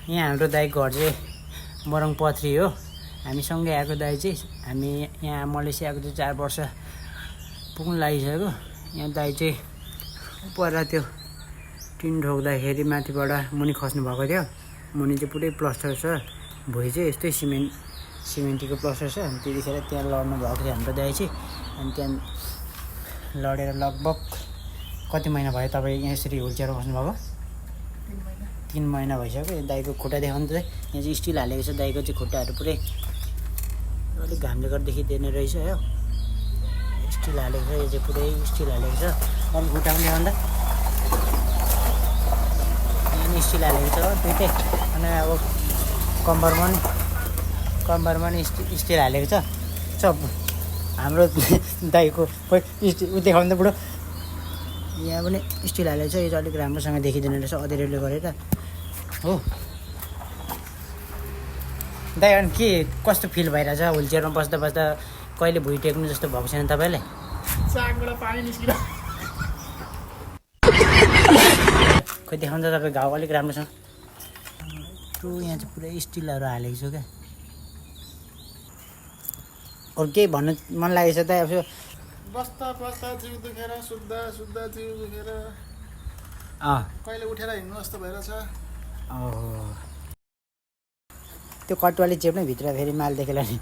यहाँ हाम्रो दाइको घर चाहिँ मरङ पथरी हो। हामीसँगै आएको दाइ चाहिँ हामी यहाँ मलेसिया आएको चाहिँ 4 वर्ष पुग्नु लागिसक्यो। यहाँ दाइ चाहिँ पर त्यो टिन ठोक्दाखेरि माथिबाट मुनि खस्नु भएको थियो। मुनि चाहिँ पुरै प्लास्टर छ, भुइँ चाहिँ यस्तै सिमेन्टीको प्लास्टर छ। अनि त्यतिखेर त्यहाँ लड्नु भएको थियो हाम्रो दाइ चाहिँ। अनि त्यहाँ लडेर लगभग कति महिना भयो तपाईँ यहाँ यसरी हुलचेयरमा बस्नुभएको? 3 महिना भइसक्यो। दाइको खुट्टा देखाउनु त यहाँ चाहिँ स्टिल हालेको छ। दाइको चाहिँ खुट्टाहरू पुरै अलिक घामले गर्दा देखिँदैन रहेछ हो। स्टिल हालेको छ, यो चाहिँ पुरै स्टिल हालेको छ। अलिक खुट्टा पनि देखाउनु त, यहाँ नि स्टिल हालेको छ दुइटै। अनि अब कम्बरमा नि स्टिल हालेको छ सब। हाम्रो दाइको ऊ देखाउनु त बुढो, यहाँ पनि स्टिल हालेको छ। यो चाहिँ अलिक राम्रोसँग देखिँदैन रहेछ अँध्यारोले गरेर हो। दाइ अनि के कस्तो फिल भइरहेछ हुलचेयरमा बस्दा बस्दा? कहिले भुइँ टेक्नु जस्तो भएको छैन तपाईँलाई? चाकबाट पानी निस्किरहेको खोइ देखाउनु त तपाईँ घाउ अलिक राम्रोसँग। यहाँ चाहिँ पुरै स्टिलहरू हालेको छु क्या। अरू केही भन्नु मन लागेको छ त? अब बस्दा बस्दा जिउ दुखेर सुत्दा जिउ दुखेर कहिले उठेर हिँड्नु जस्तो भइरहेछ। त्यो कटुवाले चेप्ने भित्र फेरि माल देखेला नि।